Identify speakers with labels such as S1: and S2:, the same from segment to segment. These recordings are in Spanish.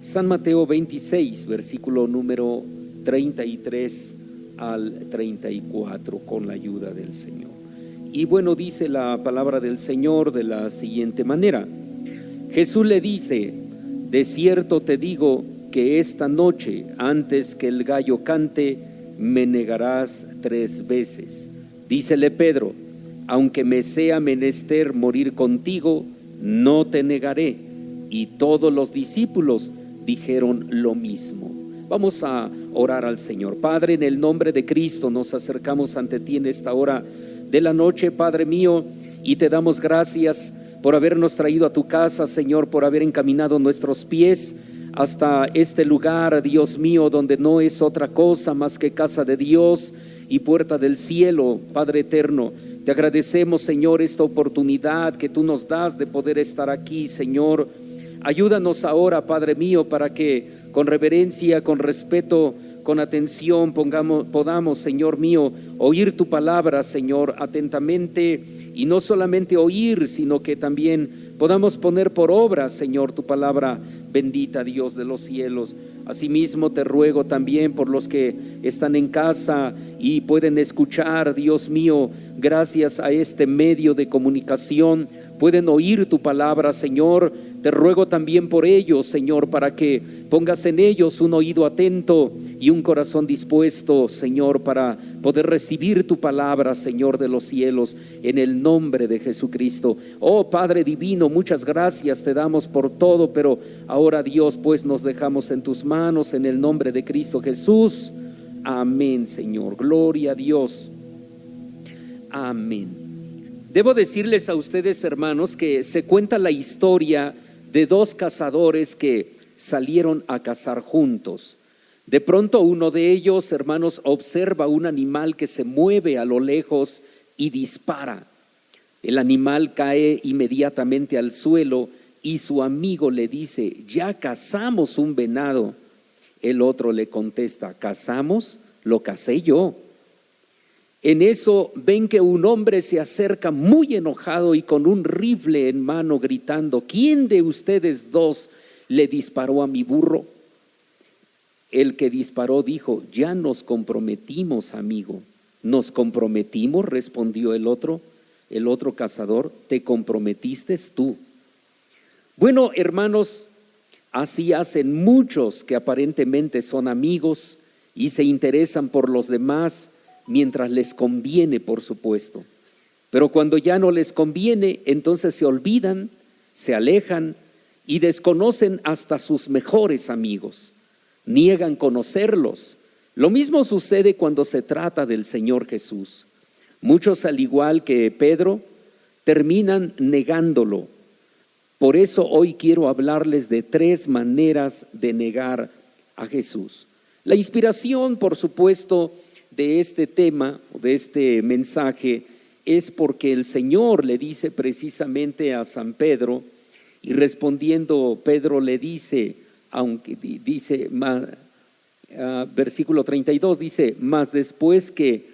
S1: San Mateo 26, versículo número 33 al 34, con la ayuda del Señor. Y bueno, dice la palabra del Señor de la siguiente manera: Jesús le dice: de cierto te digo que esta noche, antes que el gallo cante, me negarás 3 veces. Dícele Pedro: aunque me sea menester morir contigo, no te negaré. Y todos los discípulos dijeron lo mismo. Vamos a orar al Señor. Padre, en el nombre de Cristo nos acercamos ante ti en esta hora de la noche, Padre mío, y te damos gracias por habernos traído a tu casa, Señor, por haber encaminado nuestros pies hasta este lugar, Dios mío, donde no es otra cosa más que casa de Dios y puerta del cielo. Padre eterno, te agradecemos, Señor, esta oportunidad que tú nos das de poder estar aquí, Señor. Ayúdanos ahora, Padre mío, para que con reverencia, con respeto, con atención podamos, Señor mío, oír tu palabra, Señor, atentamente, y no solamente oír, sino que también podamos poner por obra, Señor, tu palabra bendita, Dios de los cielos. Asimismo te ruego también por los que están en casa y pueden escuchar, Dios mío, gracias a este medio de comunicación, pueden oír tu palabra, Señor. Te ruego también por ellos, Señor, para que pongas en ellos un oído atento y un corazón dispuesto, Señor, para poder recibir tu palabra, Señor de los cielos, en el nombre de Jesucristo. Oh Padre divino, muchas gracias te damos por todo, pero ahora, Dios, pues nos dejamos en tus manos, en el nombre de Cristo Jesús. Amén, Señor. Gloria a Dios. Amén. Debo decirles a ustedes, hermanos, que se cuenta la historia de 2 cazadores que salieron a cazar juntos. De pronto uno de ellos, hermanos, observa un animal que se mueve a lo lejos y dispara. El animal cae inmediatamente al suelo y su amigo le dice: ya cazamos un venado. El otro le contesta: ¿cazamos? Lo cazé yo. En eso ven que un hombre se acerca muy enojado y con un rifle en mano, gritando: ¿quién de ustedes 2 le disparó a mi burro? El que disparó dijo: ya nos comprometimos, amigo. ¿Nos comprometimos?, respondió el otro cazador. ¿Te comprometiste tú? Bueno, hermanos, así hacen muchos que aparentemente son amigos y se interesan por los demás mientras les conviene, por supuesto. Pero cuando ya no les conviene, entonces se olvidan, se alejan y desconocen hasta sus mejores amigos. Niegan conocerlos. Lo mismo sucede cuando se trata del Señor Jesús. Muchos, al igual que Pedro, terminan negándolo. Por eso hoy quiero hablarles de 3 maneras de negar a Jesús. La inspiración, por supuesto, de este tema, de este mensaje, es porque el Señor le dice precisamente a San Pedro, y respondiendo Pedro le dice, aunque dice, versículo 32, dice: mas después que,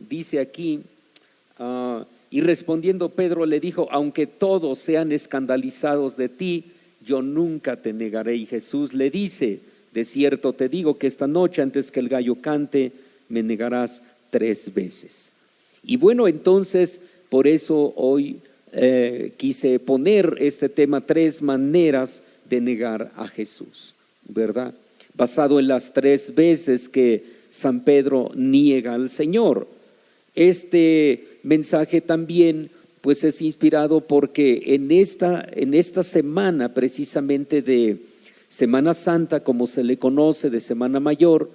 S1: dice aquí, y respondiendo Pedro le dijo: aunque todos sean escandalizados de ti, yo nunca te negaré. Y Jesús le dice: de cierto te digo que esta noche, antes que el gallo cante, me negarás 3 veces. Y bueno, entonces, por eso hoy quise poner este tema: 3 maneras de negar a Jesús, ¿verdad? Basado en las 3 veces que San Pedro niega al Señor. Este mensaje también pues es inspirado porque en esta semana, precisamente de Semana Santa, como se le conoce, de Semana Mayor,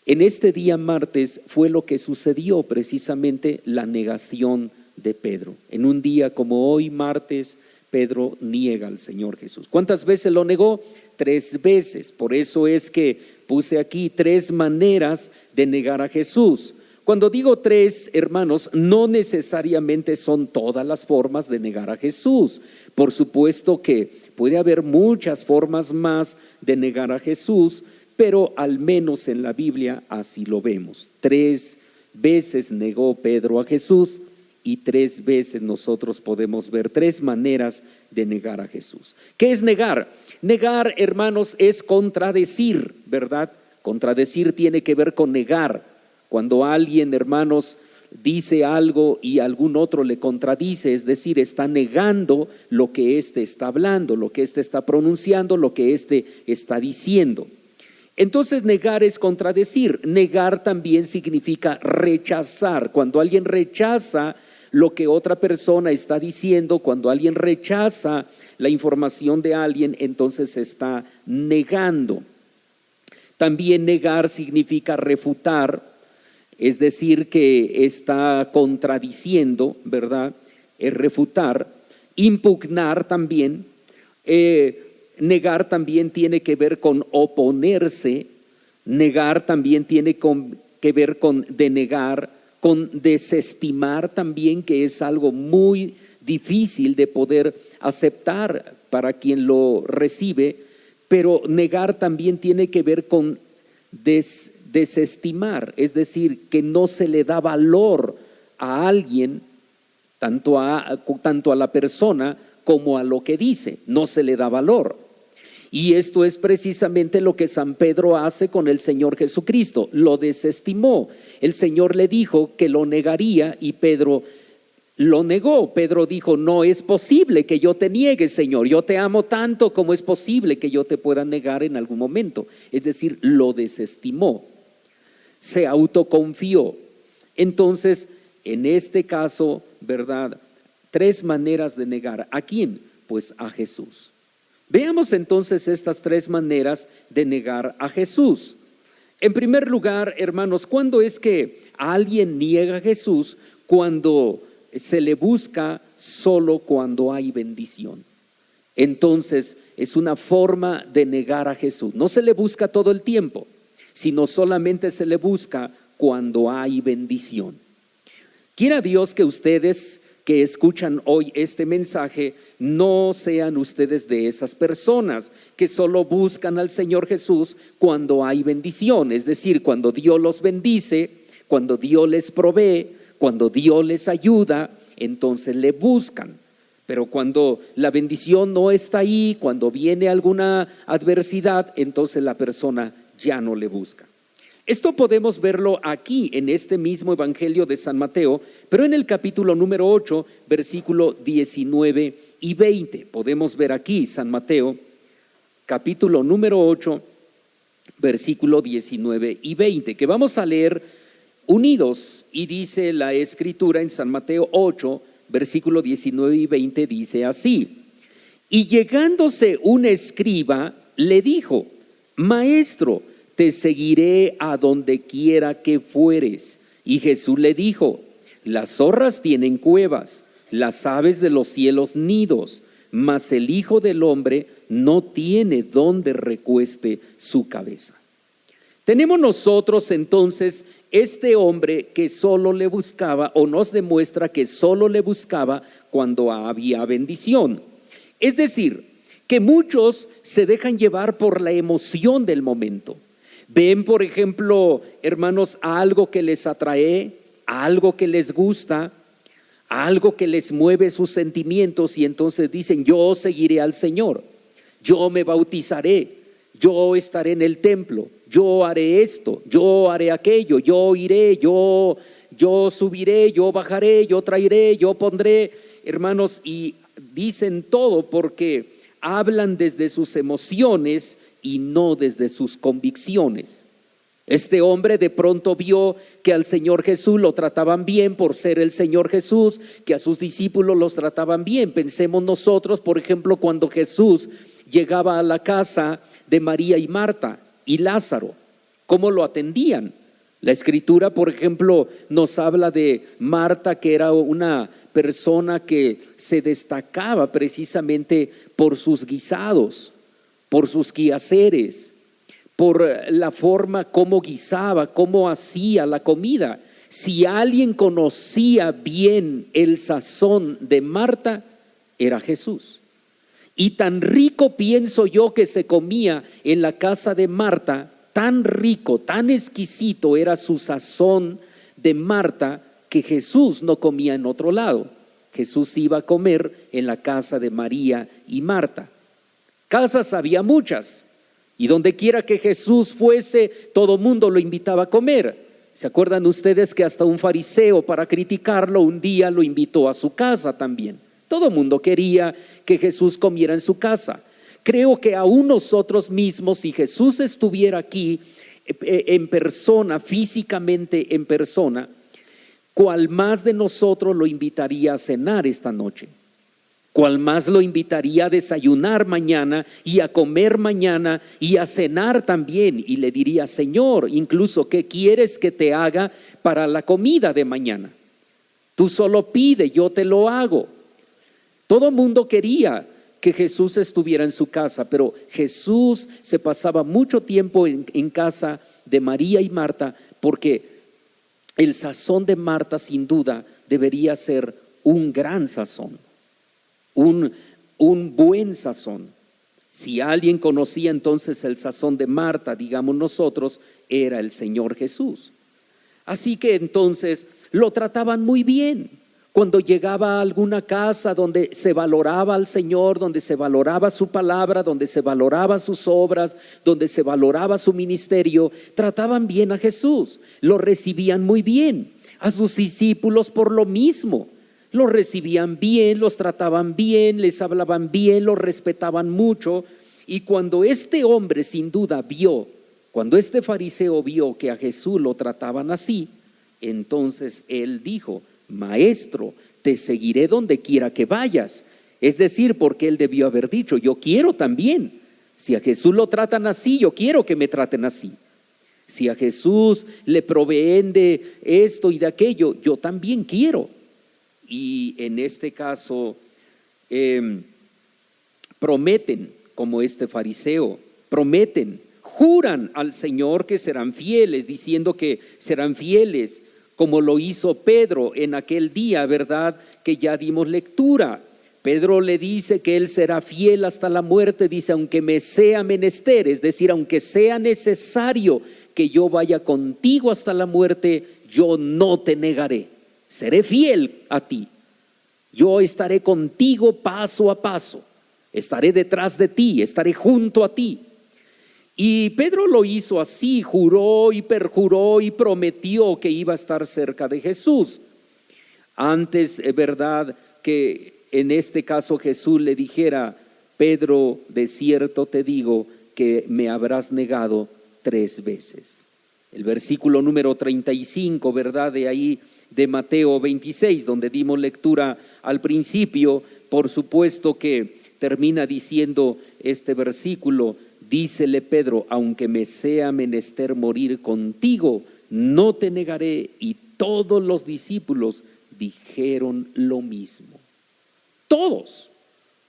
S1: en este día martes fue lo que sucedió, precisamente la negación de Pedro. En un día como hoy, martes, Pedro niega al Señor Jesús. ¿Cuántas veces lo negó? 3 veces. Por eso es que puse aquí 3 maneras de negar a Jesús. Cuando digo 3, hermanos, no necesariamente son todas las formas de negar a Jesús. Por supuesto que puede haber muchas formas más de negar a Jesús, pero al menos en la Biblia así lo vemos. 3 veces negó Pedro a Jesús y 3 veces nosotros podemos ver 3 maneras de negar a Jesús. ¿Qué es negar? Negar, hermanos, es contradecir, ¿verdad? Contradecir tiene que ver con negar. Cuando alguien, hermanos, dice algo y algún otro le contradice, es decir, está negando lo que éste está hablando, lo que éste está pronunciando, lo que éste está diciendo. Entonces negar es contradecir. Negar también significa rechazar. Cuando alguien rechaza lo que otra persona está diciendo, cuando alguien rechaza la información de alguien, entonces se está negando. También negar significa refutar, es decir, que está contradiciendo, ¿verdad? Es refutar. Impugnar también. Negar también tiene que ver con oponerse. Negar también tiene que ver con denegar, con desestimar también, que es algo muy difícil de poder aceptar para quien lo recibe. Pero negar también tiene que ver con desestimar, es decir, que no se le da valor a alguien, tanto a la persona como a lo que dice, no se le da valor. Y esto es precisamente lo que San Pedro hace con el Señor Jesucristo, lo desestimó. El Señor le dijo que lo negaría y Pedro lo negó. Pedro dijo: no es posible que yo te niegue, Señor, yo te amo tanto como es posible que yo te pueda negar en algún momento. Es decir, lo desestimó, se autoconfió. Entonces, en este caso, ¿verdad? 3 maneras de negar. ¿A quién? Pues a Jesús. Veamos entonces estas 3 maneras de negar a Jesús. En primer lugar, hermanos, ¿cuándo es que alguien niega a Jesús? Cuando se le busca solo cuando hay bendición. Entonces es una forma de negar a Jesús. No se le busca todo el tiempo, sino solamente se le busca cuando hay bendición. Quiera Dios que ustedes que escuchan hoy este mensaje no sean ustedes de esas personas que solo buscan al Señor Jesús cuando hay bendición, es decir, cuando Dios los bendice, cuando Dios les provee, cuando Dios les ayuda, entonces le buscan. Pero cuando la bendición no está ahí, cuando viene alguna adversidad, entonces la persona ya no le busca. Esto podemos verlo aquí en este mismo Evangelio de San Mateo, pero en el capítulo número 8, versículo 19 y 20. Podemos ver aquí San Mateo, capítulo número 8, versículo 19 y 20, que vamos a leer unidos, y dice la Escritura en San Mateo 8, versículo 19 y 20, dice así: y llegándose un escriba le dijo: Maestro, te seguiré a donde quiera que fueres. Y Jesús le dijo: las zorras tienen cuevas, las aves de los cielos nidos, mas el Hijo del Hombre no tiene donde recueste su cabeza. Tenemos nosotros entonces este hombre que solo le buscaba, o nos demuestra que solo le buscaba cuando había bendición. Es decir, que muchos se dejan llevar por la emoción del momento. Ven, por ejemplo, hermanos, a algo que les atrae, a algo que les gusta, a algo que les mueve sus sentimientos, y entonces dicen: yo seguiré al Señor, yo me bautizaré, yo estaré en el templo, yo haré esto, yo haré aquello, yo iré, yo subiré, yo bajaré, yo traeré, yo pondré, hermanos, y dicen todo porque hablan desde sus emociones y no desde sus convicciones. Este hombre de pronto vio que al Señor Jesús lo trataban bien por ser el Señor Jesús, que a sus discípulos los trataban bien. Pensemos nosotros, por ejemplo, cuando Jesús llegaba a la casa de María y Marta y Lázaro, ¿cómo lo atendían? La Escritura, por ejemplo, nos habla de Marta, que era una persona que se destacaba precisamente por sus guisados, por sus quehaceres, por la forma como guisaba, cómo hacía la comida. Si alguien conocía bien el sazón de Marta, era Jesús. Y tan rico pienso yo que se comía en la casa de Marta, tan rico, tan exquisito era su sazón de Marta, que Jesús no comía en otro lado. Jesús iba a comer en la casa de María y Marta. Casas había muchas, y donde quiera que Jesús fuese, todo mundo lo invitaba a comer. ¿Se acuerdan ustedes que hasta un fariseo, para criticarlo, un día lo invitó a su casa también? Todo mundo quería que Jesús comiera en su casa. Creo que aún nosotros mismos, si Jesús estuviera aquí en persona, físicamente en persona, ¿cuál más de nosotros lo invitaría a cenar esta noche? ¿Cuál más lo invitaría a desayunar mañana y a comer mañana y a cenar también? Y le diría: Señor, incluso, ¿qué quieres que te haga para la comida de mañana? Tú solo pide, yo te lo hago. Todo mundo quería que Jesús estuviera en su casa, pero Jesús se pasaba mucho tiempo en casa de María y Marta, porque el sazón de Marta sin duda debería ser un gran sazón, un buen sazón. Si alguien conocía entonces el sazón de Marta, digamos nosotros, era el Señor Jesús. Así que entonces lo trataban muy bien. Cuando llegaba a alguna casa donde se valoraba al Señor, donde se valoraba su palabra, donde se valoraba sus obras, donde se valoraba su ministerio, trataban bien a Jesús, lo recibían muy bien. A sus discípulos por lo mismo, los recibían bien, los trataban bien, les hablaban bien, los respetaban mucho. Y cuando este hombre sin duda vio, cuando este fariseo vio que a Jesús lo trataban así, entonces él dijo: Maestro, te seguiré donde quiera que vayas. Es decir, porque él debió haber dicho: yo quiero también. Si a Jesús lo tratan así, yo quiero que me traten así. Si a Jesús le proveen de esto y de aquello, yo también quiero. Y en este caso prometen, como este fariseo, prometen, juran al Señor que serán fieles, diciendo que serán fieles, como lo hizo Pedro en aquel día, ¿verdad? Que ya dimos lectura. Pedro le dice que él será fiel hasta la muerte, dice: aunque me sea menester, es decir, aunque sea necesario que yo vaya contigo hasta la muerte, yo no te negaré, seré fiel a ti. Yo estaré contigo paso a paso, estaré detrás de ti, estaré junto a ti. Y Pedro lo hizo así, juró y perjuró y prometió que iba a estar cerca de Jesús. Antes, es verdad que en este caso Jesús le dijera: Pedro, de cierto te digo que me habrás negado 3 veces. El versículo número 35, ¿verdad? De ahí de Mateo 26, donde dimos lectura al principio, por supuesto que termina diciendo este versículo: dícele Pedro: aunque me sea menester morir contigo, no te negaré. Y todos los discípulos dijeron lo mismo. Todos.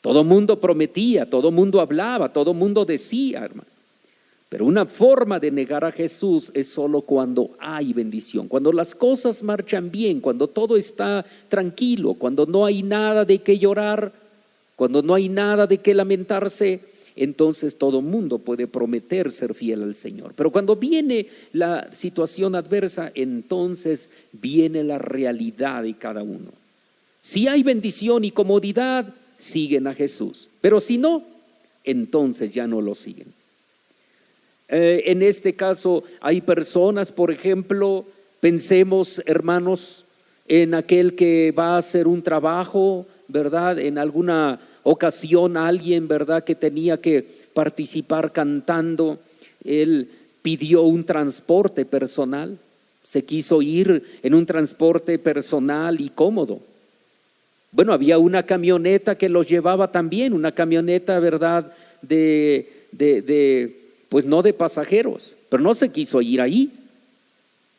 S1: Todo mundo prometía, todo mundo hablaba, todo mundo decía, hermano. Pero una forma de negar a Jesús es solo cuando hay bendición, cuando las cosas marchan bien, cuando todo está tranquilo, cuando no hay nada de qué llorar, cuando no hay nada de qué lamentarse. Entonces todo mundo puede prometer ser fiel al Señor. Pero cuando viene la situación adversa, entonces viene la realidad de cada uno. Si hay bendición y comodidad, siguen a Jesús. Pero si no, entonces ya no lo siguen. En este caso hay personas, por ejemplo, pensemos, hermanos, en aquel que va a hacer un trabajo, ¿verdad? En alguna ocasión alguien, ¿verdad?, que tenía que participar cantando, él pidió un transporte personal, se quiso ir en un transporte personal y cómodo. Bueno, había una camioneta que los llevaba también, una camioneta, ¿verdad?, pues no de pasajeros, pero no se quiso ir ahí.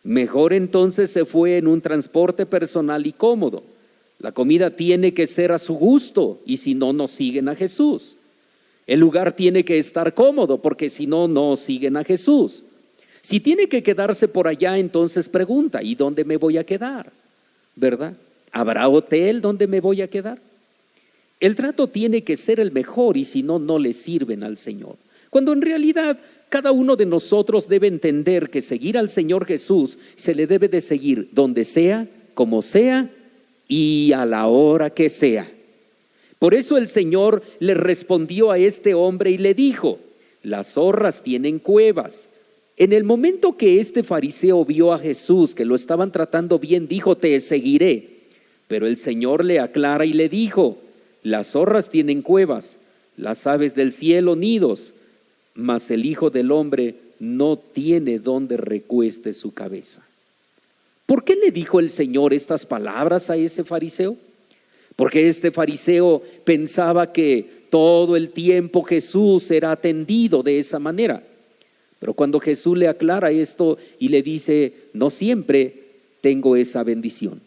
S1: Mejor entonces se fue en un transporte personal y cómodo. La comida tiene que ser a su gusto, y si no, no siguen a Jesús. El lugar tiene que estar cómodo, porque si no, no siguen a Jesús. Si tiene que quedarse por allá, entonces pregunta: ¿y dónde me voy a quedar? ¿Verdad? ¿Habrá hotel donde me voy a quedar? El trato tiene que ser el mejor, y si no, no le sirven al Señor. Cuando en realidad cada uno de nosotros debe entender que seguir al Señor Jesús se le debe de seguir donde sea, como sea y a la hora que sea. Por eso el Señor le respondió a este hombre y le dijo: las zorras tienen cuevas. En el momento que este fariseo vio a Jesús, que lo estaban tratando bien, dijo: te seguiré. Pero el Señor le aclara y le dijo: las zorras tienen cuevas, las aves del cielo nidos, mas el Hijo del Hombre no tiene donde recueste su cabeza. ¿Por qué le dijo el Señor estas palabras a ese fariseo? Porque este fariseo pensaba que todo el tiempo Jesús era atendido de esa manera. Pero cuando Jesús le aclara esto y le dice: no siempre tengo esa bendición.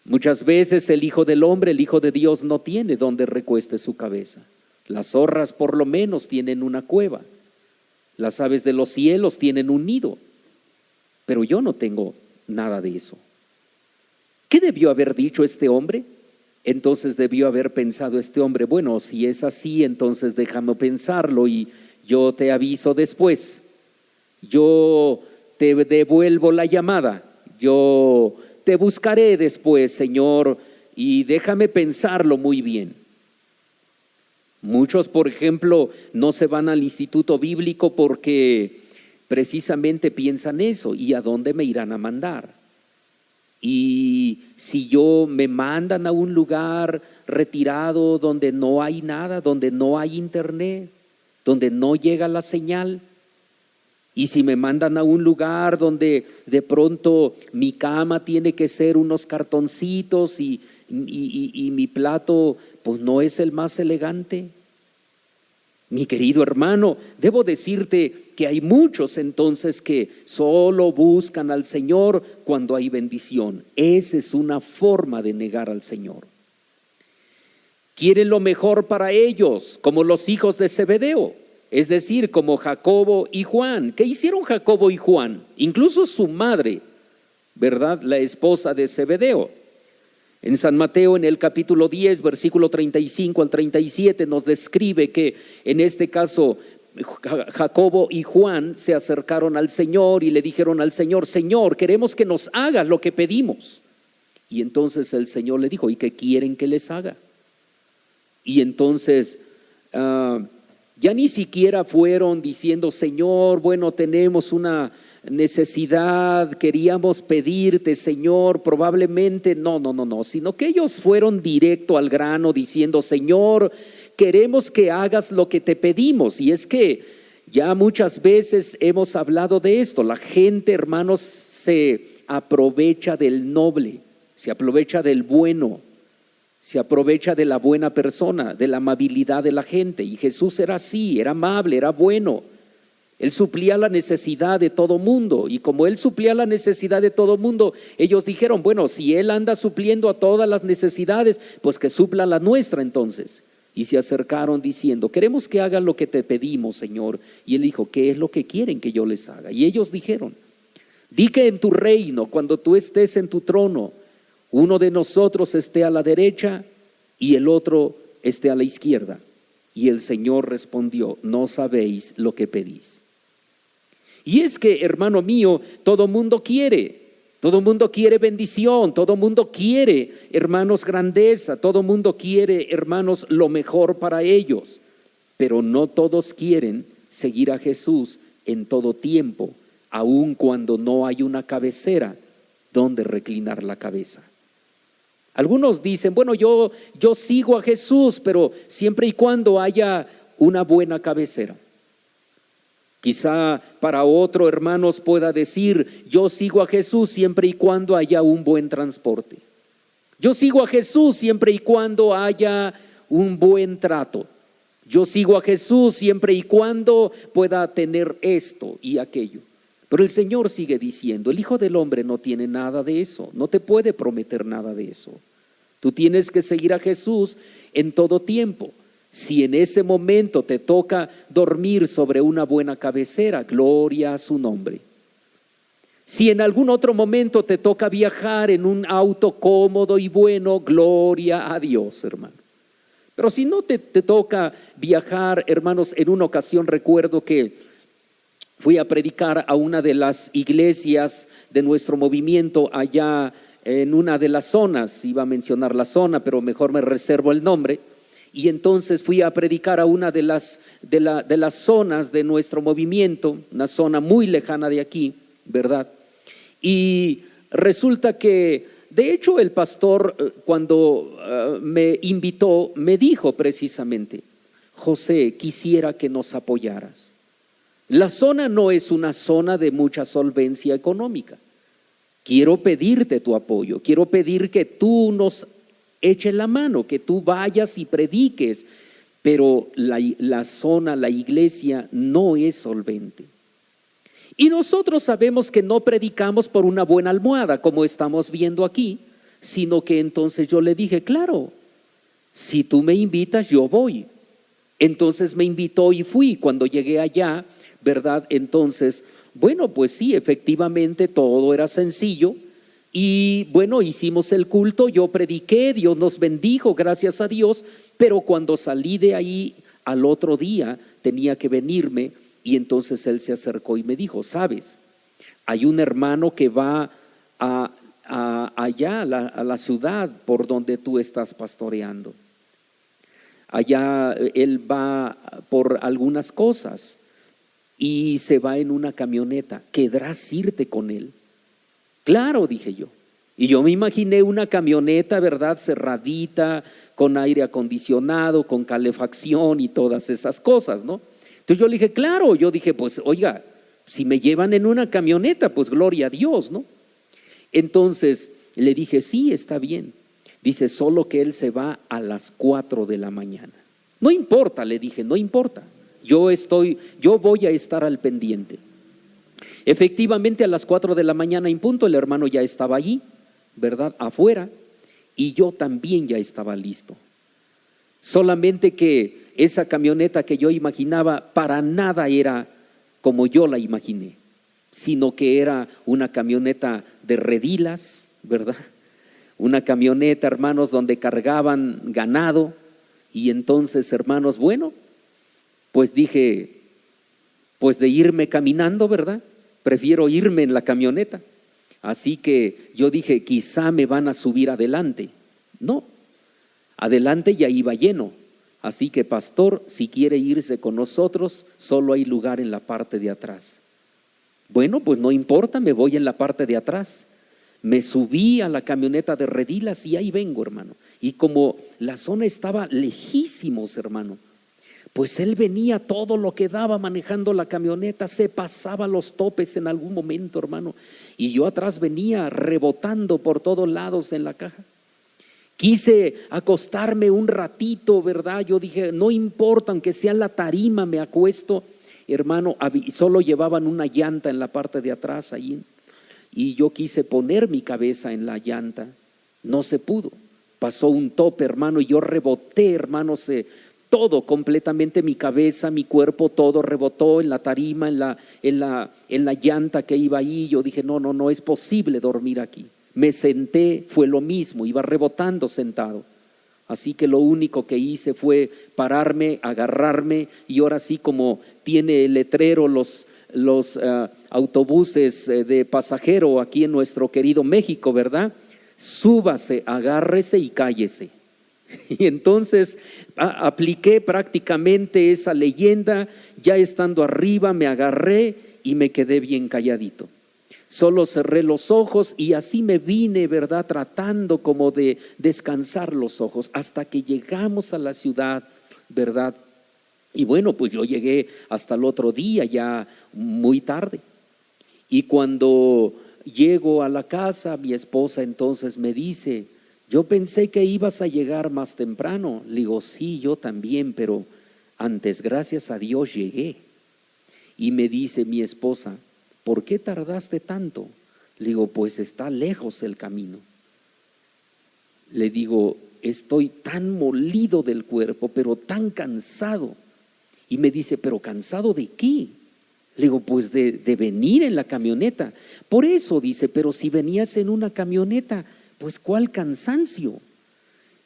S1: Muchas veces el Hijo del Hombre, el Hijo de Dios, no tiene donde recueste su cabeza. Las zorras por lo menos tienen una cueva. Las aves de los cielos tienen un nido. Pero yo no tengo nada de eso. ¿Qué debió haber dicho este hombre? Entonces debió haber pensado este hombre: bueno, si es así, entonces déjame pensarlo y yo te aviso después. Yo te devuelvo la llamada. Yo te buscaré después, Señor, y déjame pensarlo muy bien. Muchos, por ejemplo, no se van al instituto bíblico porque precisamente piensan eso: ¿y a dónde me irán a mandar? Y si yo me mandan a un lugar retirado donde no hay nada, donde no hay internet, donde no llega la señal, y si me mandan a un lugar donde de pronto mi cama tiene que ser unos cartoncitos y mi plato pues no es el más elegante. Mi querido hermano, debo decirte que hay muchos entonces que solo buscan al Señor cuando hay bendición. Esa es una forma de negar al Señor. Quieren lo mejor para ellos, como los hijos de Zebedeo, es decir, como Jacobo y Juan. ¿Qué hicieron Jacobo y Juan? Incluso su madre, ¿verdad? La esposa de Zebedeo. En San Mateo, en el capítulo 10, versículo 35 al 37, nos describe que en este caso Jacobo y Juan se acercaron al Señor y le dijeron al Señor: Señor, queremos que nos haga lo que pedimos. Y entonces el Señor le dijo: ¿y qué quieren que les haga? Y entonces ya ni siquiera fueron diciendo: Señor, bueno, tenemos una necesidad, queríamos pedirte, Señor, probablemente, no, sino que ellos fueron directo al grano diciendo: Señor, queremos que hagas lo que te pedimos. Y es que ya muchas veces hemos hablado de esto. La gente, hermanos, se aprovecha del noble, se aprovecha del bueno, se aprovecha de la buena persona, de la amabilidad de la gente. Y Jesús era así, era amable, era bueno. Él suplía la necesidad de todo mundo, y como Él suplía la necesidad de todo mundo, ellos dijeron: bueno, si Él anda supliendo a todas las necesidades, pues que supla la nuestra entonces. Y se acercaron diciendo: queremos que hagan lo que te pedimos, Señor. Y Él dijo: ¿qué es lo que quieren que yo les haga? Y ellos dijeron: di que en tu reino, cuando tú estés en tu trono, uno de nosotros esté a la derecha y el otro esté a la izquierda. Y el Señor respondió: no sabéis lo que pedís. Y es que, hermano mío, todo mundo quiere bendición, todo mundo quiere, hermanos, grandeza, todo mundo quiere, hermanos, lo mejor para ellos. Pero no todos quieren seguir a Jesús en todo tiempo, aun cuando no hay una cabecera donde reclinar la cabeza. Algunos dicen: bueno, yo sigo a Jesús, pero siempre y cuando haya una buena cabecera. Quizá para otro, hermanos, pueda decir: yo sigo a Jesús siempre y cuando haya un buen transporte. Yo sigo a Jesús siempre y cuando haya un buen trato. Yo sigo a Jesús siempre y cuando pueda tener esto y aquello. Pero el Señor sigue diciendo: el Hijo del Hombre no tiene nada de eso, no te puede prometer nada de eso. Tú tienes que seguir a Jesús en todo tiempo. Si en ese momento te toca dormir sobre una buena cabecera, gloria a su nombre. Si en algún otro momento te toca viajar en un auto cómodo y bueno, gloria a Dios, hermano. Pero si no te toca viajar, hermanos, en una ocasión recuerdo que fui a predicar a una de las iglesias de nuestro movimiento allá en una de las zonas, iba a mencionar la zona, pero mejor me reservo el nombre. Y entonces fui a predicar a una de las zonas de nuestro movimiento, una zona muy lejana de aquí, ¿verdad? Y resulta que, de hecho, el pastor cuando me invitó, me dijo precisamente: José, quisiera que nos apoyaras. La zona no es una zona de mucha solvencia económica. Quiero pedirte tu apoyo, quiero pedir que tú nos eches la mano, que tú vayas y prediques, pero la zona, la iglesia no es solvente. Y nosotros sabemos que no predicamos por una buena almohada, como estamos viendo aquí, sino que entonces yo le dije: claro, si tú me invitas, yo voy. Entonces me invitó y fui. Cuando llegué allá, ¿verdad? Entonces, bueno, pues sí, efectivamente todo era sencillo. Y bueno, hicimos el culto, yo prediqué, Dios nos bendijo, gracias a Dios. Pero cuando salí de ahí, al otro día tenía que venirme. Y entonces él se acercó y me dijo: sabes, hay un hermano que va allá a la ciudad por donde tú estás pastoreando. Allá él va por algunas cosas y se va en una camioneta. ¿Querrás irte con él? Claro, dije yo. Y yo me imaginé una camioneta, ¿verdad? Cerradita, con aire acondicionado, con calefacción y todas esas cosas, ¿no? Entonces yo le dije: claro. Yo dije: pues oiga, si me llevan en una camioneta, pues gloria a Dios, ¿no? Entonces le dije: sí, está bien. Dice: solo que él se va a las 4 de la mañana. No importa, le dije, no importa. Yo voy a estar al pendiente. Efectivamente, a las 4 de la mañana en punto, el hermano ya estaba allí, ¿verdad? Afuera. Y yo también ya estaba listo. Solamente que esa camioneta que yo imaginaba para nada era como yo la imaginé, sino que era una camioneta de redilas, ¿verdad? Una camioneta, hermanos, donde cargaban ganado. Y entonces, hermanos, bueno, pues dije: pues de irme caminando, ¿verdad? Prefiero irme en la camioneta. Así que yo dije: quizá me van a subir adelante. No, adelante ya iba lleno. Así que, pastor, si quiere irse con nosotros, solo hay lugar en la parte de atrás. Bueno, pues no importa, me voy en la parte de atrás. Me subí a la camioneta de redilas y ahí vengo, hermano. Y como la zona estaba lejísimos, hermano, pues él venía todo lo que daba manejando la camioneta, se pasaba los topes en algún momento, hermano. Y yo atrás venía rebotando por todos lados en la caja. Quise acostarme un ratito, ¿verdad? Yo dije: no importa, aunque sea en la tarima me acuesto. Hermano, solo llevaban una llanta en la parte de atrás ahí. Y yo quise poner mi cabeza en la llanta. No se pudo. Pasó un tope, hermano, y yo reboté, hermano, todo completamente, mi cabeza, mi cuerpo, todo rebotó en la tarima, en la llanta que iba ahí. Yo dije: no es posible dormir aquí. Me senté, fue lo mismo, iba rebotando sentado. Así que lo único que hice fue pararme, agarrarme, y ahora sí, como tiene el letrero los autobuses de pasajero aquí en nuestro querido México, ¿verdad? Súbase, agárrese y cállese. Y entonces apliqué prácticamente esa leyenda. Ya estando arriba me agarré y me quedé bien calladito. Solo cerré los ojos y así me vine, ¿verdad? Tratando como de descansar los ojos hasta que llegamos a la ciudad, ¿verdad? Y bueno, pues yo llegué hasta el otro día ya muy tarde. Y cuando llego a la casa, mi esposa entonces me dice: yo pensé que ibas a llegar más temprano. Le digo: sí, yo también, pero antes, gracias a Dios, llegué. Y me dice mi esposa: ¿por qué tardaste tanto? Le digo: pues está lejos el camino. Le digo: estoy tan molido del cuerpo, pero tan cansado. Y me dice: ¿pero cansado de qué? Le digo: pues de venir en la camioneta. Por eso, dice, pero si venías en una camioneta, pues ¿cuál cansancio?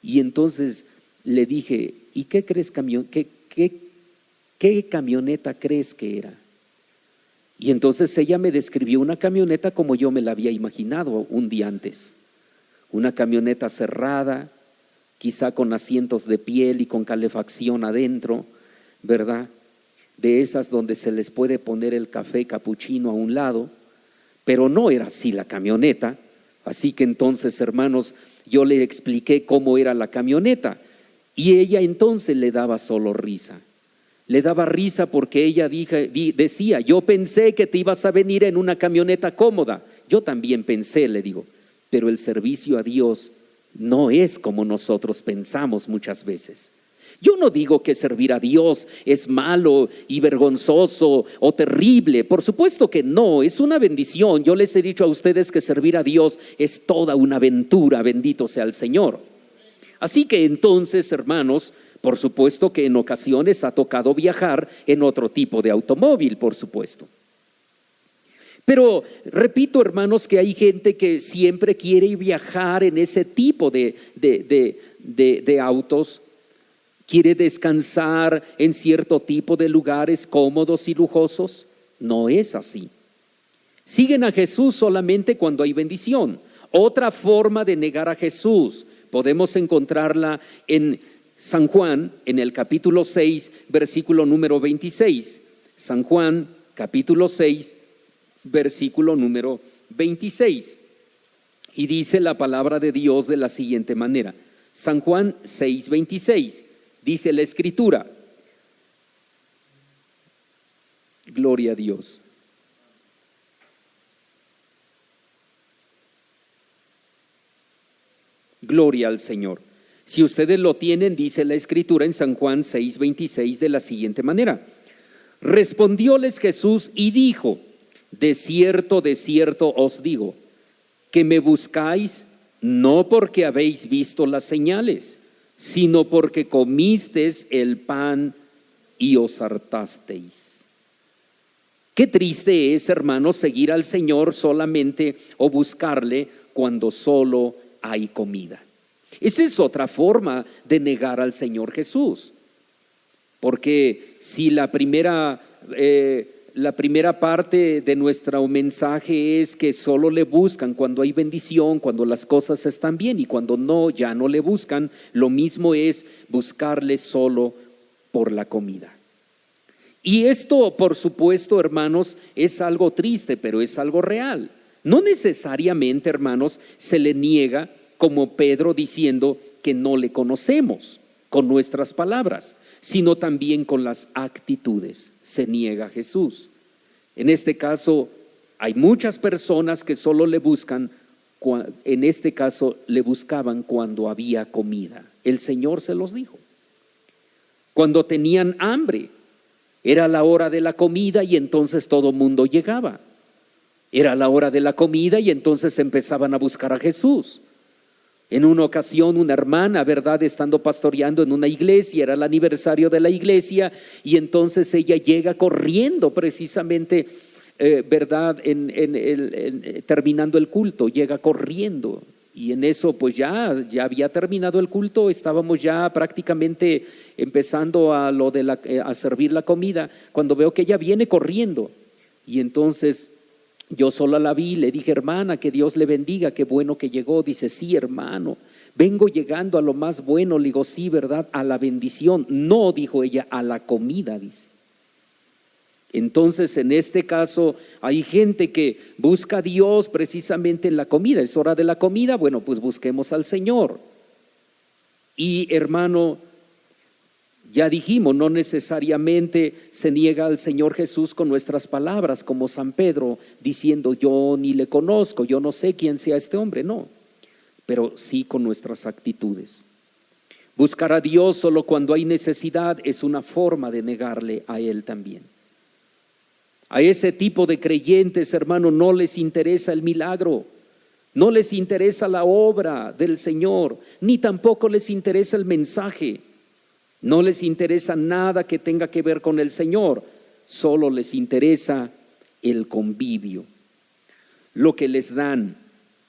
S1: Y entonces le dije: ¿y qué crees qué camioneta crees que era? Y entonces ella me describió una camioneta como yo me la había imaginado un día antes. una camioneta cerrada, quizá con asientos de piel y con calefacción adentro, ¿verdad? De esas donde se les puede poner el café capuchino a un lado, pero no era así la camioneta. Así que entonces, hermanos, yo le expliqué cómo era la camioneta y ella entonces le daba solo risa. Le daba risa porque ella decía, yo pensé que te ibas a venir en una camioneta cómoda. Yo también pensé, le digo, pero el servicio a Dios no es como nosotros pensamos muchas veces. Yo no digo que servir a Dios es malo y vergonzoso o terrible. Por supuesto que no, es una bendición. Yo les he dicho a ustedes que servir a Dios es toda una aventura, bendito sea el Señor. Así que entonces, hermanos, por supuesto que en ocasiones ha tocado viajar en otro tipo de automóvil, por supuesto. Pero repito, hermanos, que hay gente que siempre quiere viajar en ese tipo de autos. ¿Quiere descansar en cierto tipo de lugares cómodos y lujosos? No es así. Siguen a Jesús solamente cuando hay bendición. Otra forma de negar a Jesús podemos encontrarla en San Juan, en el capítulo 6, versículo número 26. San Juan, capítulo 6, versículo número 26. Y dice la palabra de Dios de la siguiente manera. San Juan 6, 26. Dice la Escritura, gloria a Dios. Gloria al Señor. Si ustedes lo tienen, dice la Escritura en San Juan 6, 26 de la siguiente manera. Respondióles Jesús y dijo, de cierto os digo, que me buscáis no porque habéis visto las señales, sino porque comisteis el pan y os hartasteis. Qué triste es, hermanos, seguir al Señor solamente o buscarle cuando solo hay comida. Esa es otra forma de negar al Señor Jesús. Porque si la primera parte de nuestro mensaje es que solo le buscan cuando hay bendición, cuando las cosas están bien, y cuando no, ya no le buscan, lo mismo es buscarle solo por la comida. Y esto, por supuesto, hermanos, es algo triste, pero es algo real. No necesariamente, hermanos, se le niega como Pedro diciendo que no le conocemos con nuestras palabras, sino también con las actitudes. Se niega a Jesús. En este caso, hay muchas personas que solo le buscan, en este caso le buscaban cuando había comida. El Señor se los dijo. Cuando tenían hambre, era la hora de la comida y entonces todo mundo llegaba. Era la hora de la comida y entonces empezaban a buscar a Jesús. En una ocasión una hermana, ¿verdad?, estando pastoreando en una iglesia, era el aniversario de la iglesia, y entonces ella llega corriendo precisamente, ¿verdad?, terminando el culto, llega corriendo. Y en eso pues ya había terminado el culto, estábamos ya prácticamente empezando a servir la comida, cuando veo que ella viene corriendo. Y entonces yo sola la vi, le dije, hermana, que Dios le bendiga, qué bueno que llegó. Dice, sí, hermano, vengo llegando a lo más bueno. Le digo, sí, ¿verdad?, a la bendición. No, dijo ella, a la comida, dice. Entonces, en este caso, hay gente que busca a Dios precisamente en la comida. Es hora de la comida, bueno, pues busquemos al Señor. Y hermano, ya dijimos, no necesariamente se niega al Señor Jesús con nuestras palabras, como San Pedro, diciendo, yo ni le conozco, yo no sé quién sea este hombre, no. Pero sí con nuestras actitudes. Buscar a Dios solo cuando hay necesidad es una forma de negarle a Él también. A ese tipo de creyentes, hermano, no les interesa el milagro, no les interesa la obra del Señor, ni tampoco les interesa el mensaje, no les interesa nada que tenga que ver con el Señor, solo les interesa el convivio, lo que les dan.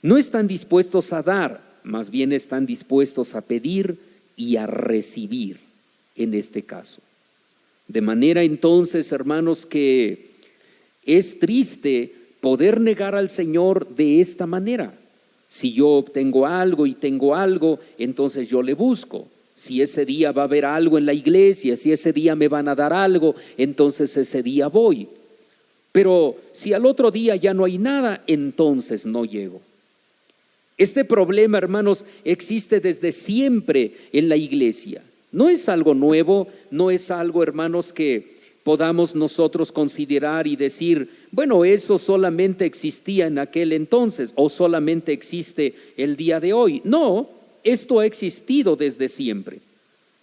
S1: No están dispuestos a dar, más bien están dispuestos a pedir y a recibir en este caso. De manera entonces, hermanos, que es triste poder negar al Señor de esta manera. Si yo tengo algo y tengo algo, entonces yo le busco. Si ese día va a haber algo en la iglesia, si ese día me van a dar algo, entonces ese día voy. Pero si al otro día ya no hay nada, entonces no llego. Este problema, hermanos, existe desde siempre en la iglesia. No es algo nuevo, no es algo, hermanos, que podamos nosotros considerar y decir, bueno, eso solamente existía en aquel entonces o solamente existe el día de hoy. No, esto ha existido desde siempre.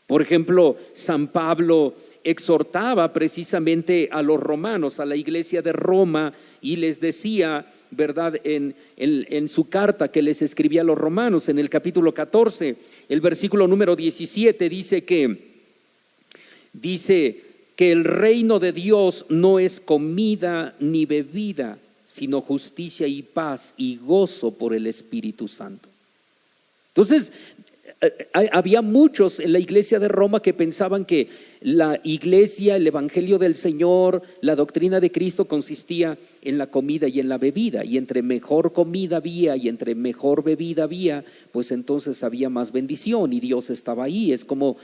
S1: Por ejemplo, San Pablo exhortaba precisamente a los romanos, a la iglesia de Roma, y les decía, ¿verdad?, en su carta que les escribía a los romanos, en el capítulo 14, el versículo número 17, dice que el reino de Dios no es comida ni bebida, sino justicia y paz y gozo por el Espíritu Santo. Entonces, había muchos en la iglesia de Roma que pensaban que la iglesia, el evangelio del Señor, la doctrina de Cristo consistía en la comida y en la bebida, y entre mejor comida había y entre mejor bebida había, pues entonces había más bendición y Dios estaba ahí. Es como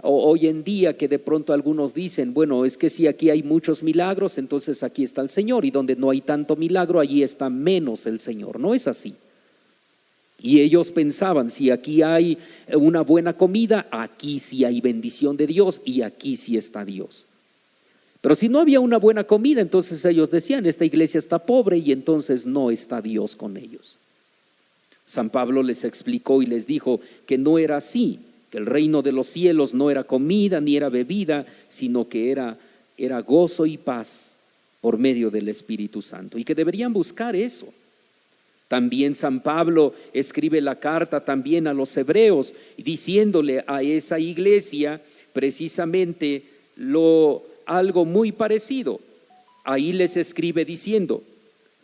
S1: hoy en día que de pronto algunos dicen, bueno, es que si aquí hay muchos milagros, entonces aquí está el Señor, y donde no hay tanto milagro, allí está menos el Señor. No es así. Y ellos pensaban, si aquí hay una buena comida, aquí sí hay bendición de Dios y aquí sí está Dios. Pero si no había una buena comida, entonces ellos decían, esta iglesia está pobre y entonces no está Dios con ellos. San Pablo les explicó y les dijo que no era así, que el reino de los cielos no era comida ni era bebida, sino que era gozo y paz por medio del Espíritu Santo, y que deberían buscar eso. También San Pablo escribe la carta también a los hebreos, diciéndole a esa iglesia precisamente algo muy parecido. Ahí les escribe diciendo,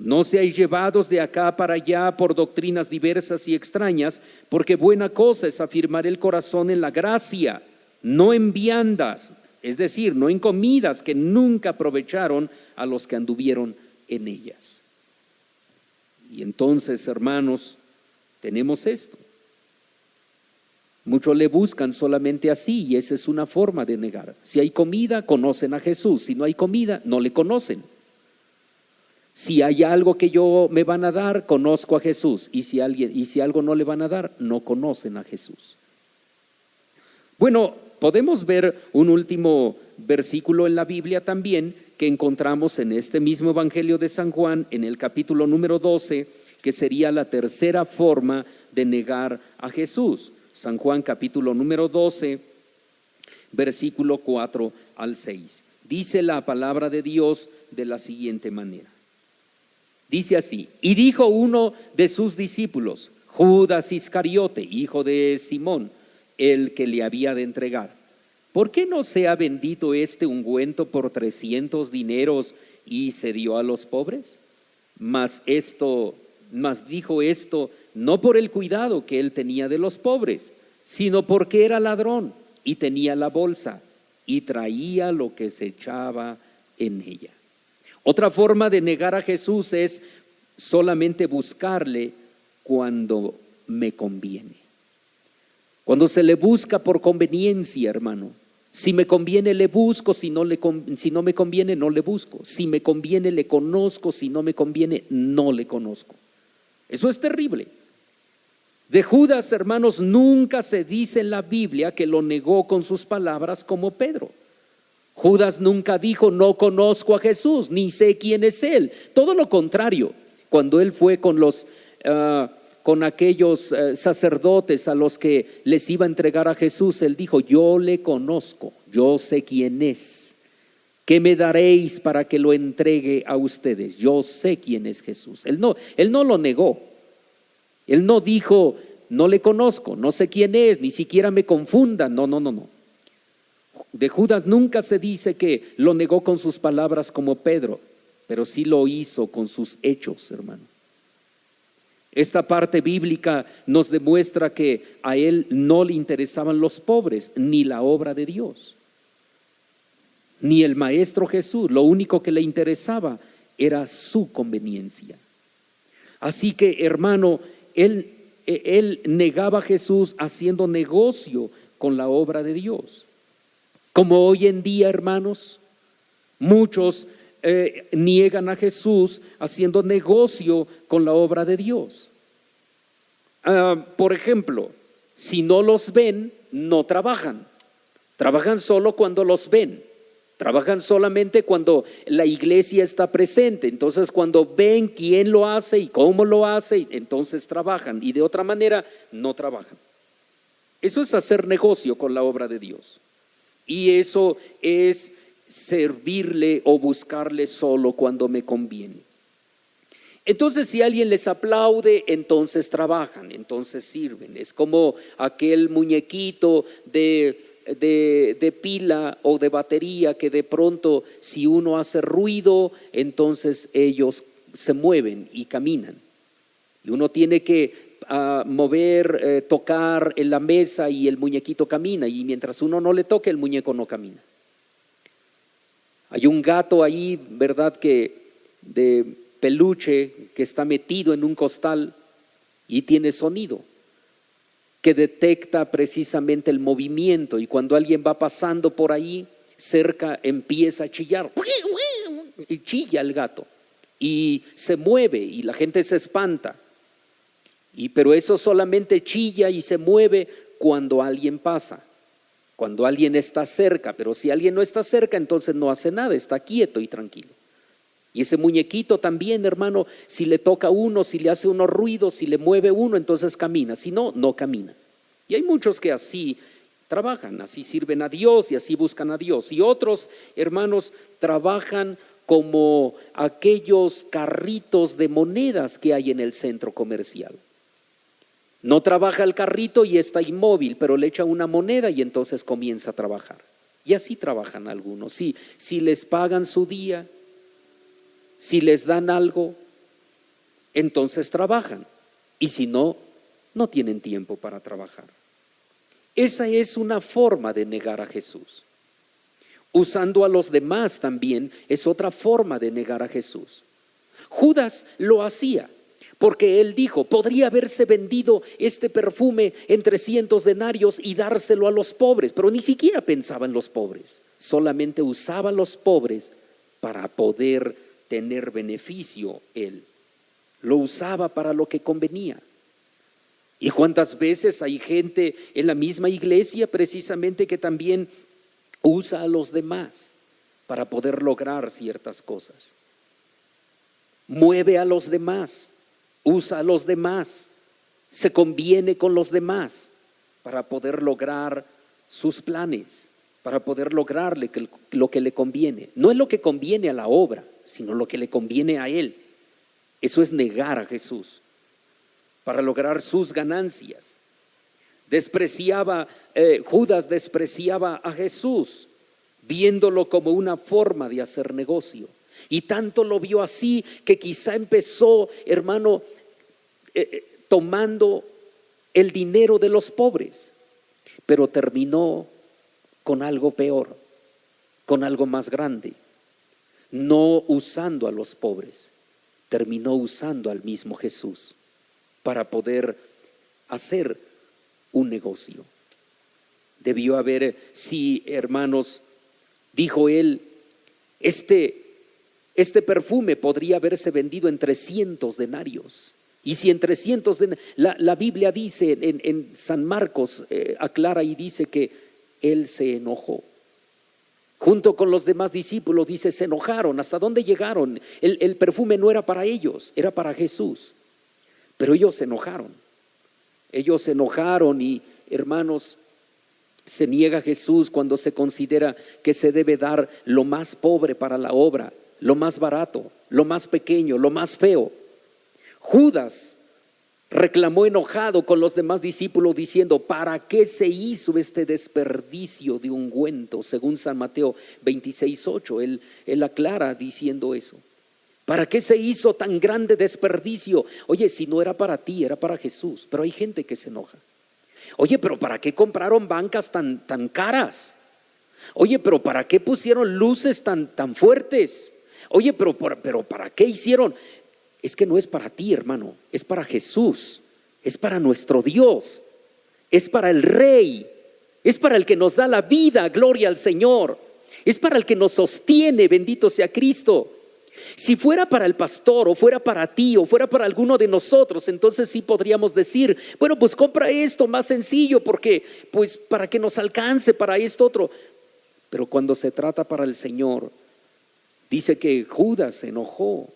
S1: no seáis llevados de acá para allá por doctrinas diversas y extrañas, porque buena cosa es afirmar el corazón en la gracia, no en viandas, es decir, no en comidas que nunca aprovecharon a los que anduvieron en ellas. Y entonces, hermanos, tenemos esto. Muchos le buscan solamente así, y esa es una forma de negar. Si hay comida, conocen a Jesús. Si no hay comida, no le conocen. Si hay algo que me van a dar, conozco a Jesús. Y si algo no le van a dar, no conocen a Jesús. Bueno, podemos ver un último versículo en la Biblia también, que encontramos en este mismo Evangelio de San Juan, en el capítulo número 12, que sería la tercera forma de negar a Jesús. San Juan capítulo número 12, versículo 4 al 6. Dice la palabra de Dios de la siguiente manera. Dice así, y dijo uno de sus discípulos, Judas Iscariote, hijo de Simón, el que le había de entregar, ¿por qué no se ha vendido este ungüento por 300 dineros y se dio a los pobres? Mas dijo esto no por el cuidado que él tenía de los pobres, sino porque era ladrón y tenía la bolsa y traía lo que se echaba en ella. Otra forma de negar a Jesús es solamente buscarle cuando me conviene. Cuando se le busca por conveniencia, hermano. Si me conviene le busco, si no me conviene no le busco. Si me conviene le conozco, si no me conviene no le conozco. Eso es terrible. De Judas, hermanos, nunca se dice en la Biblia que lo negó con sus palabras como Pedro. Judas nunca dijo no conozco a Jesús, ni sé quién es él. Todo lo contrario, cuando él fue con aquellos sacerdotes a los que les iba a entregar a Jesús, él dijo, yo le conozco, yo sé quién es. ¿Qué me daréis para que lo entregue a ustedes? Yo sé quién es Jesús. Él no lo negó. Él no dijo, no le conozco, no sé quién es, ni siquiera me confundan. No. De Judas nunca se dice que lo negó con sus palabras como Pedro, pero sí lo hizo con sus hechos, hermano. Esta parte bíblica nos demuestra que a él no le interesaban los pobres, ni la obra de Dios, ni el Maestro Jesús. Lo único que le interesaba era su conveniencia. Así que, hermano, él negaba a Jesús haciendo negocio con la obra de Dios. Como hoy en día, hermanos, muchos niegan a Jesús haciendo negocio con la obra de Dios. Por ejemplo, si no los ven, no trabajan. Trabajan solo cuando los ven. Trabajan solamente cuando la iglesia está presente. Entonces, cuando ven quién lo hace y cómo lo hace, entonces trabajan. Y de otra manera, no trabajan. Eso es hacer negocio con la obra de Dios. Y eso es servirle o buscarle solo cuando me conviene. Entonces, si alguien les aplaude, entonces trabajan, entonces sirven. Es como aquel muñequito de pila o de batería que de pronto, si uno hace ruido, entonces ellos se mueven y caminan. Y uno tiene que mover, tocar en la mesa y el muñequito camina, y mientras uno no le toque, el muñeco no camina. Hay un gato ahí, ¿verdad?, que de peluche que está metido en un costal y tiene sonido que detecta precisamente el movimiento, y cuando alguien va pasando por ahí cerca empieza a chillar y chilla el gato y se mueve y la gente se espanta. Pero eso solamente chilla y se mueve cuando alguien pasa, cuando alguien está cerca. Pero si alguien no está cerca, entonces no hace nada, está quieto y tranquilo. Y ese muñequito también, hermano, si le toca a uno, si le hace unos ruidos, si le mueve uno, entonces camina. Si no, no camina. Y hay muchos que así trabajan, así sirven a Dios y así buscan a Dios. Y otros, hermanos, trabajan como aquellos carritos de monedas que hay en el centro comercial. No trabaja el carrito y está inmóvil, pero le echa una moneda y entonces comienza a trabajar. Y así trabajan algunos. Si les pagan su día, si les dan algo, entonces trabajan. Y si no, no tienen tiempo para trabajar. Esa es una forma de negar a Jesús. Usando a los demás también es otra forma de negar a Jesús. Judas lo hacía, porque él dijo: podría haberse vendido este perfume en 300 denarios y dárselo a los pobres. Pero ni siquiera pensaba en los pobres, solamente usaba a los pobres para poder tener beneficio él. Lo usaba para lo que convenía. ¿Y cuántas veces hay gente en la misma iglesia precisamente que también usa a los demás para poder lograr ciertas cosas? Mueve a los demás, usa a los demás, se conviene con los demás para poder lograr sus planes, para poder lograrle lo que le conviene. No es lo que conviene a la obra, sino lo que le conviene a él. Eso es negar a Jesús para lograr sus ganancias. Judas despreciaba a Jesús, viéndolo como una forma de hacer negocio. Y tanto lo vio así que quizá empezó, hermano, tomando el dinero de los pobres, pero terminó con algo peor, con algo más grande. No usando a los pobres, terminó usando al mismo Jesús para poder hacer un negocio. Debió haber, sí, hermanos, dijo él, este perfume podría haberse vendido en 300 denarios. Y si en 300 denarios, la Biblia dice en San Marcos, aclara y dice que él se enojó. Junto con los demás discípulos, dice, se enojaron. ¿Hasta dónde llegaron? El perfume no era para ellos, era para Jesús. Pero ellos se enojaron. Ellos se enojaron y, hermanos, se niega a Jesús cuando se considera que se debe dar lo más pobre para la obra, lo más barato, lo más pequeño, lo más feo. Judas reclamó enojado con los demás discípulos diciendo: ¿para qué se hizo este desperdicio de ungüento? Según San Mateo 26:8, él aclara diciendo eso. ¿Para qué se hizo tan grande desperdicio? Oye, si no era para ti, era para Jesús. Pero hay gente que se enoja. Oye, pero ¿para qué compraron bancas tan caras? Oye, pero ¿para qué pusieron luces tan fuertes? Oye, pero ¿para qué hicieron? Es que no es para ti, hermano, es para Jesús. es para nuestro Dios, es para el Rey, es para el que nos da la vida, gloria al Señor, es para el que nos sostiene, bendito sea Cristo. Si fuera para el pastor, o fuera para ti, o fuera para alguno de nosotros, entonces sí podríamos decir, bueno, pues compra esto más sencillo, porque pues para que nos alcance para esto otro. Pero cuando se trata para el Señor, dice que Judas se enojó.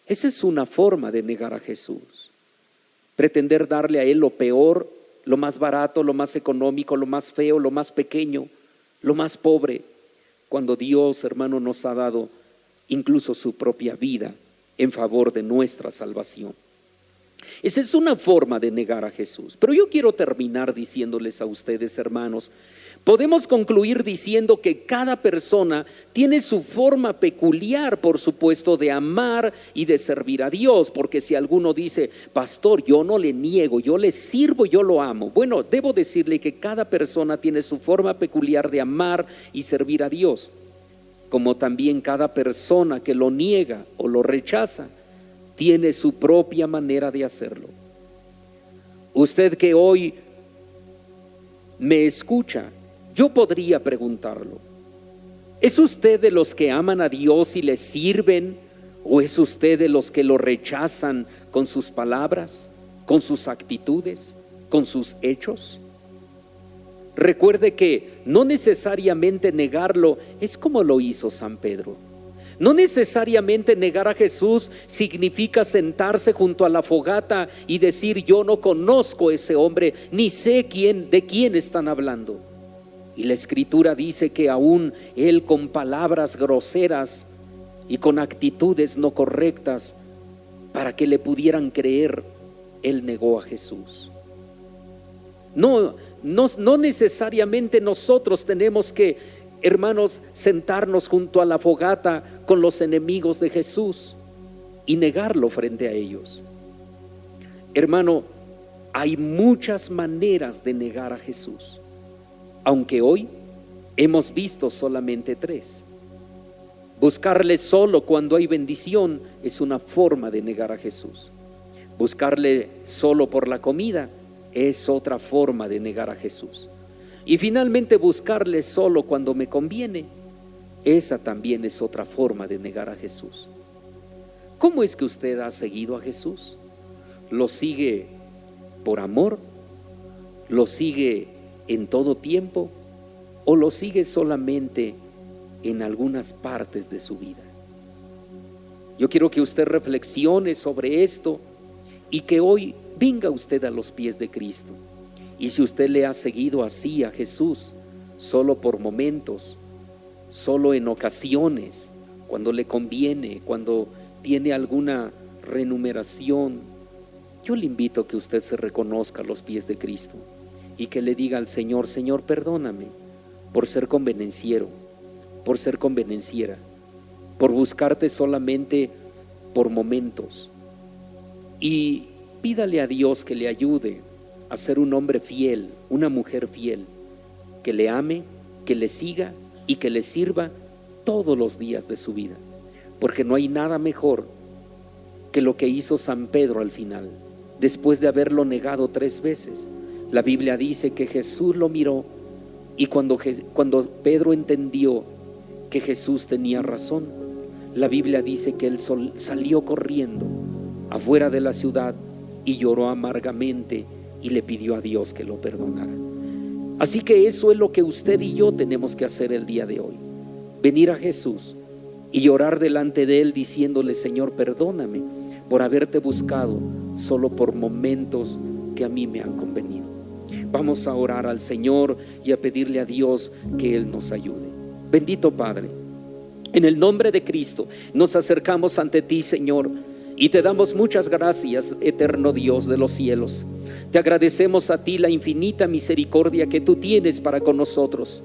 S1: Esa es una forma de negar a Jesús. Pretender darle a Él lo peor, lo más barato, lo más económico, lo más feo, lo más pequeño, lo más pobre, cuando Dios, hermano, nos ha dado incluso su propia vida en favor de nuestra salvación. Esa es una forma de negar a Jesús. Pero yo quiero terminar diciéndoles a ustedes, hermanos, podemos concluir diciendo que cada persona tiene su forma peculiar, por supuesto, de amar y de servir a Dios. Porque si alguno dice, pastor, yo no le niego, yo le sirvo, yo lo amo. Bueno, debo decirle que cada persona tiene su forma peculiar de amar y servir a Dios, como también cada persona que lo niega o lo rechaza tiene su propia manera de hacerlo. Usted que hoy me escucha, yo podría preguntarlo, ¿es usted de los que aman a Dios y le sirven, o es usted de los que lo rechazan con sus palabras, con sus actitudes, con sus hechos? Recuerde que no necesariamente negarlo es como lo hizo San Pedro. No necesariamente negar a Jesús significa sentarse junto a la fogata y decir, yo no conozco a ese hombre, ni sé de quién están hablando. Y la Escritura dice que aún él, con palabras groseras y con actitudes no correctas, para que le pudieran creer, él negó a Jesús. No necesariamente nosotros tenemos que, hermanos, sentarnos junto a la fogata con los enemigos de Jesús y negarlo frente a ellos. Hermano, hay muchas maneras de negar a Jesús, aunque hoy hemos visto solamente 3. Buscarle solo cuando hay bendición es una forma de negar a Jesús. Buscarle solo por la comida es otra forma de negar a Jesús. Y finalmente buscarle solo cuando me conviene, esa también es otra forma de negar a Jesús. ¿Cómo es que usted ha seguido a Jesús? ¿Lo sigue por amor? ¿Lo sigue en todo tiempo? ¿O lo sigue solamente en algunas partes de su vida? Yo quiero que usted reflexione sobre esto y que hoy venga usted a los pies de Cristo. Y si usted le ha seguido así a Jesús, solo por momentos, solo en ocasiones, cuando le conviene, cuando tiene alguna remuneración, yo le invito a que usted se reconozca a los pies de Cristo y que le diga al Señor, Señor, perdóname por ser convenenciero, por ser convenenciera, por buscarte solamente por momentos. Y pídale a Dios que le ayude a ser un hombre fiel, una mujer fiel, que le ame, que le siga y que le sirva todos los días de su vida. Porque no hay nada mejor que lo que hizo San Pedro al final, después de haberlo negado 3 veces. La Biblia dice que Jesús lo miró y cuando Pedro entendió que Jesús tenía razón, la Biblia dice que él salió corriendo afuera de la ciudad y lloró amargamente y le pidió a Dios que lo perdonara. Así que eso es lo que usted y yo tenemos que hacer el día de hoy: venir a Jesús y llorar delante de Él diciéndole, Señor, perdóname por haberte buscado solo por momentos que a mí me han convenido. Vamos a orar al Señor y a pedirle a Dios que Él nos ayude. Bendito Padre, en el nombre de Cristo nos acercamos ante ti, Señor, y te damos muchas gracias, eterno Dios de los cielos. Te agradecemos a ti la infinita misericordia que tú tienes para con nosotros,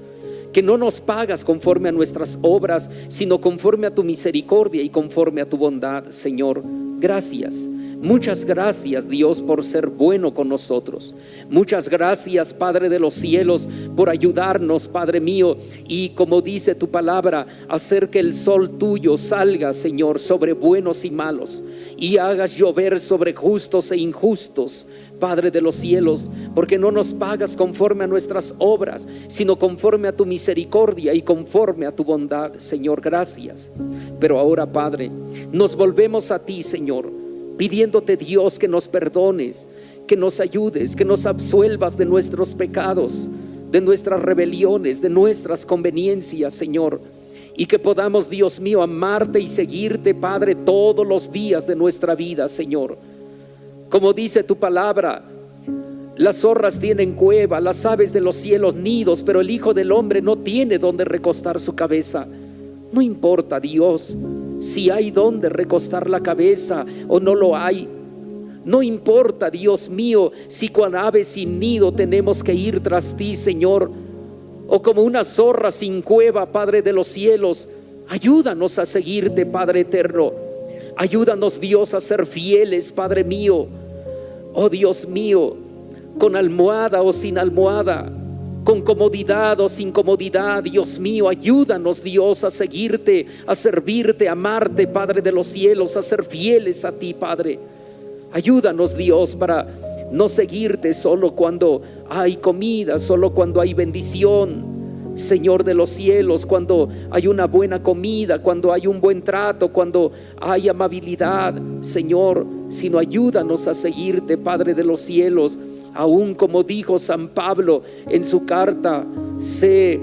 S1: que no nos pagas conforme a nuestras obras, sino conforme a tu misericordia y conforme a tu bondad, Señor. Gracias. Muchas gracias, Dios, por ser bueno con nosotros. Muchas gracias, Padre de los cielos, por ayudarnos, Padre mío, y como dice tu palabra, hacer que el sol tuyo salga, Señor, sobre buenos y malos, y hagas llover sobre justos e injustos, Padre de los cielos, porque no nos pagas conforme a nuestras obras, sino conforme a tu misericordia y conforme a tu bondad, Señor. Gracias. Pero ahora, Padre, nos volvemos a ti, Señor, pidiéndote, Dios, que nos perdones, que nos ayudes, que nos absuelvas de nuestros pecados, de nuestras rebeliones, de nuestras conveniencias, Señor, y que podamos, Dios mío, amarte y seguirte, Padre, todos los días de nuestra vida, Señor. Como dice tu palabra, las zorras tienen cueva, las aves de los cielos nidos, pero el Hijo del Hombre no tiene donde recostar su cabeza. No importa, Dios, si hay donde recostar la cabeza o no lo hay. No importa, Dios mío, si cual ave sin nido tenemos que ir tras ti, Señor, o como una zorra sin cueva, Padre de los cielos. Ayúdanos a seguirte, Padre eterno. Ayúdanos, Dios, a ser fieles, Padre mío. Oh Dios mío, con almohada o sin almohada, con comodidad o sin comodidad, Dios mío, ayúdanos, Dios, a seguirte, a servirte, a amarte, Padre de los cielos, a ser fieles a ti, Padre. Ayúdanos, Dios, para no seguirte solo cuando hay comida, solo cuando hay bendición, Señor de los cielos, cuando hay una buena comida, cuando hay un buen trato, cuando hay amabilidad, Señor, sino ayúdanos a seguirte, Padre de los cielos. Aún como dijo San Pablo en su carta, sé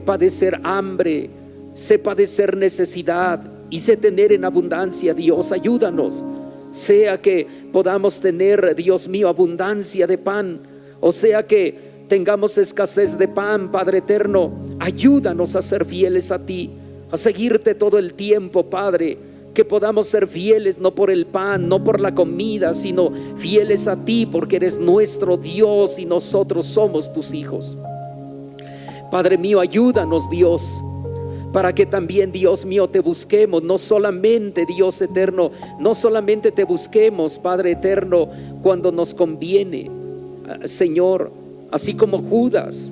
S1: padecer hambre, sé padecer necesidad y sé tener en abundancia. Dios, ayúdanos, sea que podamos tener, Dios mío, abundancia de pan, o sea que tengamos escasez de pan, Padre eterno. Ayúdanos a ser fieles a ti, a seguirte todo el tiempo, Padre. Que podamos ser fieles no por el pan, no por la comida, sino fieles a ti, porque eres nuestro Dios y nosotros somos tus hijos. Padre mío, ayúdanos, Dios, para que también, Dios mío, te busquemos. No solamente, Dios eterno, no solamente te busquemos, Padre eterno, cuando nos conviene, Señor. Así como Judas,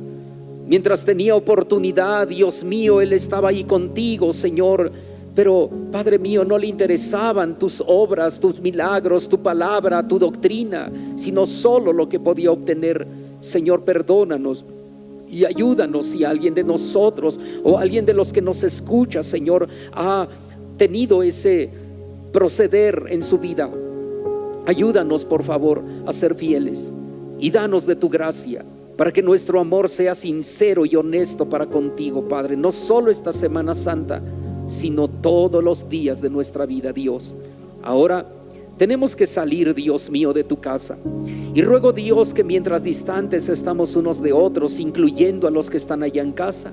S1: mientras tenía oportunidad, Dios mío, él estaba ahí contigo, Señor. Pero, Padre mío, no le interesaban tus obras, tus milagros, tu palabra, tu doctrina, sino solo lo que podía obtener. Señor, perdónanos y ayúdanos si alguien de nosotros o alguien de los que nos escucha, Señor, ha tenido ese proceder en su vida. Ayúdanos, por favor, a ser fieles y danos de tu gracia para que nuestro amor sea sincero y honesto para contigo, Padre, no solo esta Semana Santa, sino todos los días de nuestra vida, Dios. Ahora tenemos que salir, Dios mío, de tu casa, y ruego, Dios, que mientras distantes estamos unos de otros, incluyendo a los que están allá en casa,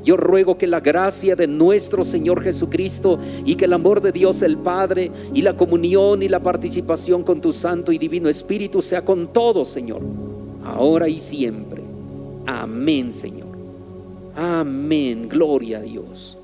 S1: yo ruego que la gracia de nuestro Señor Jesucristo y que el amor de Dios el Padre y la comunión y la participación con tu Santo y Divino Espíritu sea con todos, Señor, ahora y siempre. Amén, Señor. Amén. Gloria a Dios.